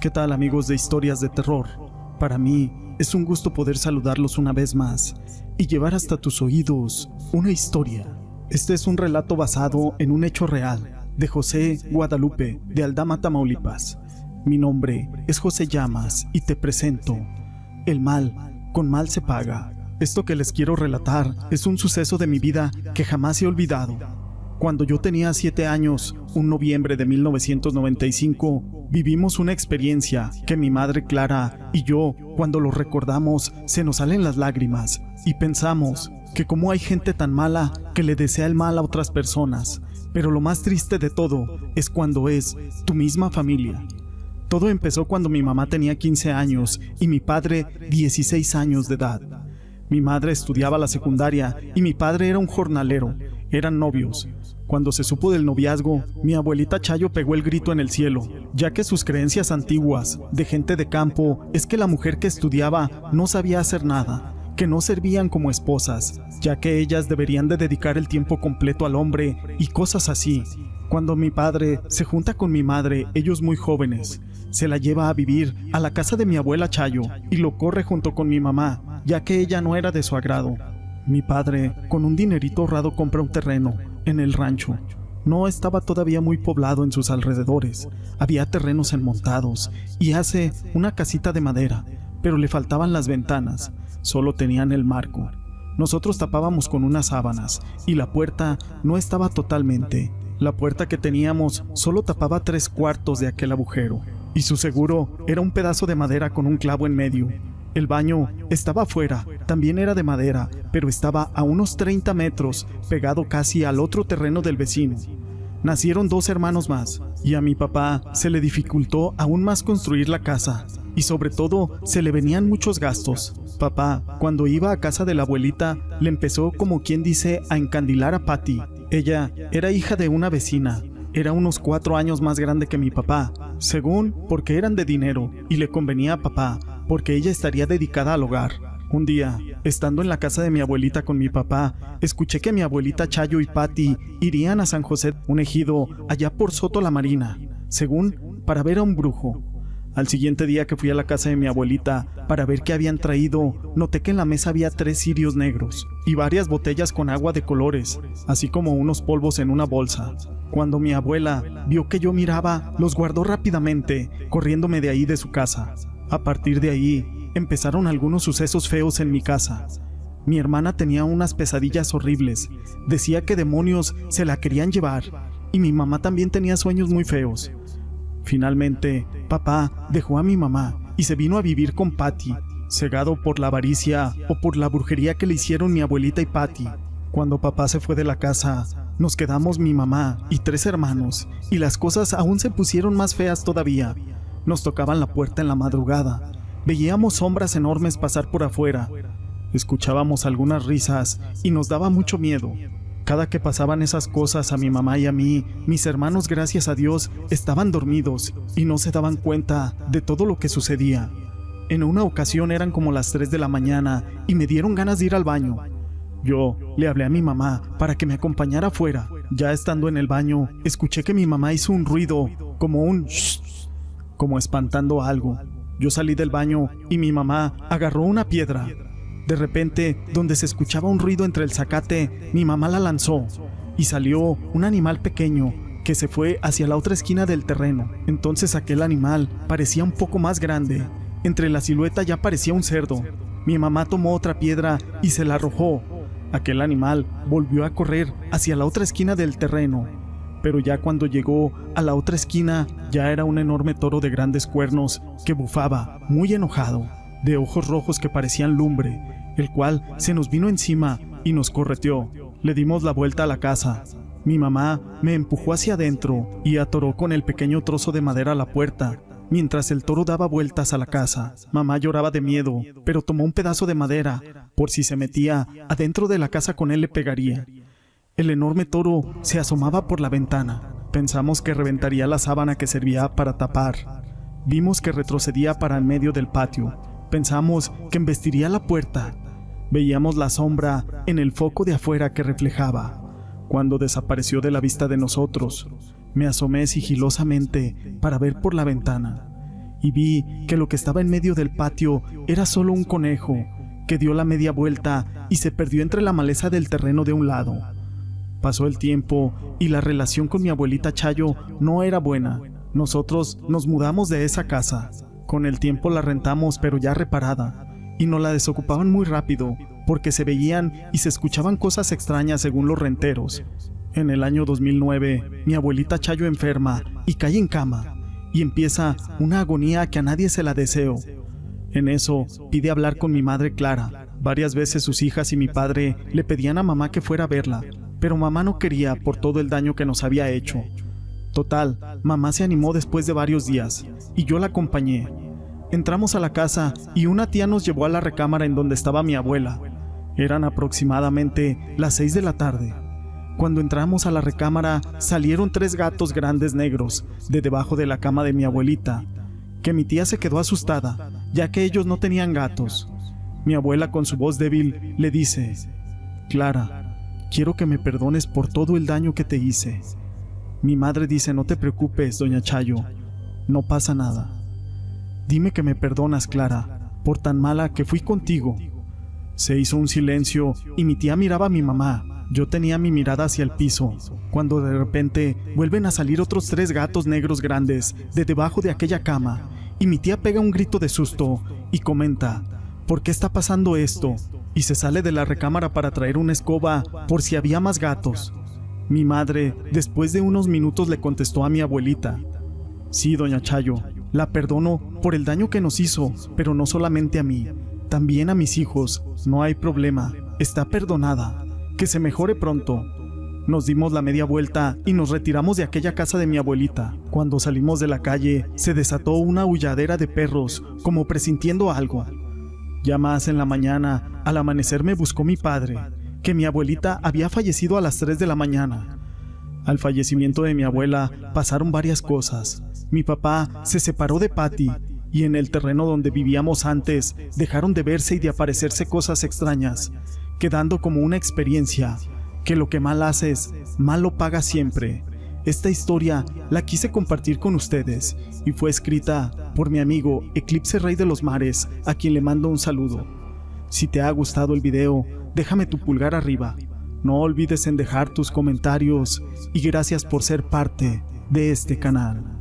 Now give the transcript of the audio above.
¿Qué tal, amigos de Historias de Terror? Para mí es un gusto poder saludarlos una vez más y llevar hasta tus oídos una historia. Este es un relato basado en un hecho real de José Guadalupe de Aldama, Tamaulipas. Mi nombre es José Llamas y te presento El mal con mal se paga. Esto que les quiero relatar es un suceso de mi vida que jamás he olvidado. Cuando yo tenía 7 años, un noviembre de 1995, vivimos una experiencia que mi madre Clara y yo, cuando lo recordamos, se nos salen las lágrimas y pensamos que cómo hay gente tan mala que le desea el mal a otras personas. Pero lo más triste de todo es cuando es tu misma familia. Todo empezó cuando mi mamá tenía 15 años y mi padre 16 años de edad. Mi madre estudiaba la secundaria y mi padre era un jornalero. Eran novios. Cuando se supo del noviazgo, mi abuelita Chayo pegó el grito en el cielo, ya que sus creencias antiguas, de gente de campo, es que la mujer que estudiaba no sabía hacer nada, que no servían como esposas, ya que ellas deberían de dedicar el tiempo completo al hombre y cosas así. Cuando mi padre se junta con mi madre, ellos muy jóvenes, se la lleva a vivir a la casa de mi abuela Chayo y lo corre junto con mi mamá, ya que ella no era de su agrado. Mi padre, con un dinerito ahorrado, compra un terreno en el rancho. No estaba todavía muy poblado en sus alrededores. Había terrenos enmontados y hace una casita de madera, pero le faltaban las ventanas. Solo tenían el marco. Nosotros tapábamos con unas sábanas y la puerta no estaba totalmente. La puerta que teníamos solo tapaba 3/4 de aquel agujero y su seguro era un pedazo de madera con un clavo en medio. El baño estaba afuera, también era de madera, pero estaba a unos 30 metros, pegado casi al otro terreno del vecino. Nacieron 2 hermanos más, y a mi papá se le dificultó aún más construir la casa, y sobre todo se le venían muchos gastos. Papá, cuando iba a casa de la abuelita, le empezó, como quien dice, a encandilar a Patty. Ella era hija de una vecina. Era unos 4 años más grande que mi papá, según porque eran de dinero, y le convenía a papá, porque ella estaría dedicada al hogar. Un día, estando en la casa de mi abuelita con mi papá, escuché que mi abuelita Chayo y Patty irían a San José, un ejido allá por Soto la Marina, según para ver a un brujo. Al siguiente día que fui a la casa de mi abuelita para ver qué habían traído, noté que en la mesa había 3 cirios negros y varias botellas con agua de colores, así como unos polvos en una bolsa. Cuando mi abuela vio que yo miraba, los guardó rápidamente, corriéndome de ahí de su casa. A partir de ahí, empezaron algunos sucesos feos en mi casa. Mi hermana tenía unas pesadillas horribles, decía que demonios se la querían llevar, y mi mamá también tenía sueños muy feos. Finalmente, papá dejó a mi mamá y se vino a vivir con Patty, cegado por la avaricia o por la brujería que le hicieron mi abuelita y Patty. Cuando papá se fue de la casa, nos quedamos mi mamá y 3 hermanos, y las cosas aún se pusieron más feas todavía. Nos tocaban la puerta en la madrugada. Veíamos sombras enormes pasar por afuera. Escuchábamos algunas risas y nos daba mucho miedo. Cada que pasaban esas cosas a mi mamá y a mí, mis hermanos, gracias a Dios, estaban dormidos y no se daban cuenta de todo lo que sucedía. En una ocasión eran como las 3 de la mañana y me dieron ganas de ir al baño. Yo le hablé a mi mamá para que me acompañara afuera. Ya estando en el baño, escuché que mi mamá hizo un ruido, como un shh, como espantando algo. Yo salí del baño y mi mamá agarró una piedra. De repente, donde se escuchaba un ruido entre el zacate, mi mamá la lanzó y salió un animal pequeño que se fue hacia la otra esquina del terreno. Entonces aquel animal parecía un poco más grande. Entre la silueta ya parecía un cerdo. Mi mamá tomó otra piedra y se la arrojó. Aquel animal volvió a correr hacia la otra esquina del terreno, pero ya cuando llegó a la otra esquina ya era un enorme toro de grandes cuernos que bufaba, muy enojado, de ojos rojos que parecían lumbre, el cual se nos vino encima y nos correteó. Le dimos la vuelta a la casa. Mi mamá me empujó hacia adentro y atoró con el pequeño trozo de madera a la puerta, mientras el toro daba vueltas a la casa. Mamá lloraba de miedo, pero tomó un pedazo de madera, por si se metía adentro de la casa con él le pegaría. El enorme toro se asomaba por la ventana. Pensamos que reventaría la sábana que servía para tapar. Vimos que retrocedía para en medio del patio. Pensamos que embestiría la puerta. Veíamos la sombra en el foco de afuera que reflejaba. Cuando desapareció de la vista de nosotros, me asomé sigilosamente para ver por la ventana y vi que lo que estaba en medio del patio era solo un conejo que dio la media vuelta y se perdió entre la maleza del terreno de un lado. Pasó el tiempo y la relación con mi abuelita Chayo no era buena. Nosotros nos mudamos de esa casa. Con el tiempo la rentamos, pero ya reparada, y nos la desocupaban muy rápido porque se veían y se escuchaban cosas extrañas según los renteros. En el año 2009, mi abuelita Chayo enferma y cae en cama, y empieza una agonía que a nadie se la deseo. En eso, pide hablar con mi madre Clara. Varias veces sus hijas y mi padre le pedían a mamá que fuera a verla, pero mamá no quería por todo el daño que nos había hecho. Total, mamá se animó después de varios días, y yo la acompañé. Entramos a la casa y una tía nos llevó a la recámara en donde estaba mi abuela. Eran aproximadamente las 6 de la tarde. Cuando entramos a la recámara, salieron 3 gatos grandes negros de debajo de la cama de mi abuelita, que mi tía se quedó asustada, ya que ellos no tenían gatos. Mi abuela, con su voz débil, le dice: «Clara, quiero que me perdones por todo el daño que te hice». Mi madre dice: «No te preocupes, doña Chayo, no pasa nada. Dime que me perdonas, Clara, por tan mala que fui contigo». Se hizo un silencio y mi tía miraba a mi mamá. Yo tenía mi mirada hacia el piso, cuando de repente vuelven a salir otros 3 gatos negros grandes de debajo de aquella cama, y mi tía pega un grito de susto y comenta: «¿Por qué está pasando esto?», y se sale de la recámara para traer una escoba por si había más gatos. Mi madre, después de unos minutos, le contestó a mi abuelita: «Sí, doña Chayo, la perdono por el daño que nos hizo, pero no solamente a mí, también a mis hijos. No hay problema, está perdonada. Que se mejore pronto». Nos dimos la media vuelta y nos retiramos de aquella casa de mi abuelita. Cuando salimos de la calle, se desató una aulladera de perros, como presintiendo algo. Ya más en la mañana, al amanecer, me buscó mi padre, que mi abuelita había fallecido a las 3 de la mañana. Al fallecimiento de mi abuela pasaron varias cosas. Mi papá se separó de Patty, y en el terreno donde vivíamos antes dejaron de verse y de aparecerse cosas extrañas, quedando como una experiencia que lo que mal haces, mal lo pagas siempre. Esta historia la quise compartir con ustedes y fue escrita por mi amigo Eclipse Rey de los Mares, a quien le mando un saludo. Si te ha gustado el video, déjame tu pulgar arriba. No olvides en dejar tus comentarios y gracias por ser parte de este canal.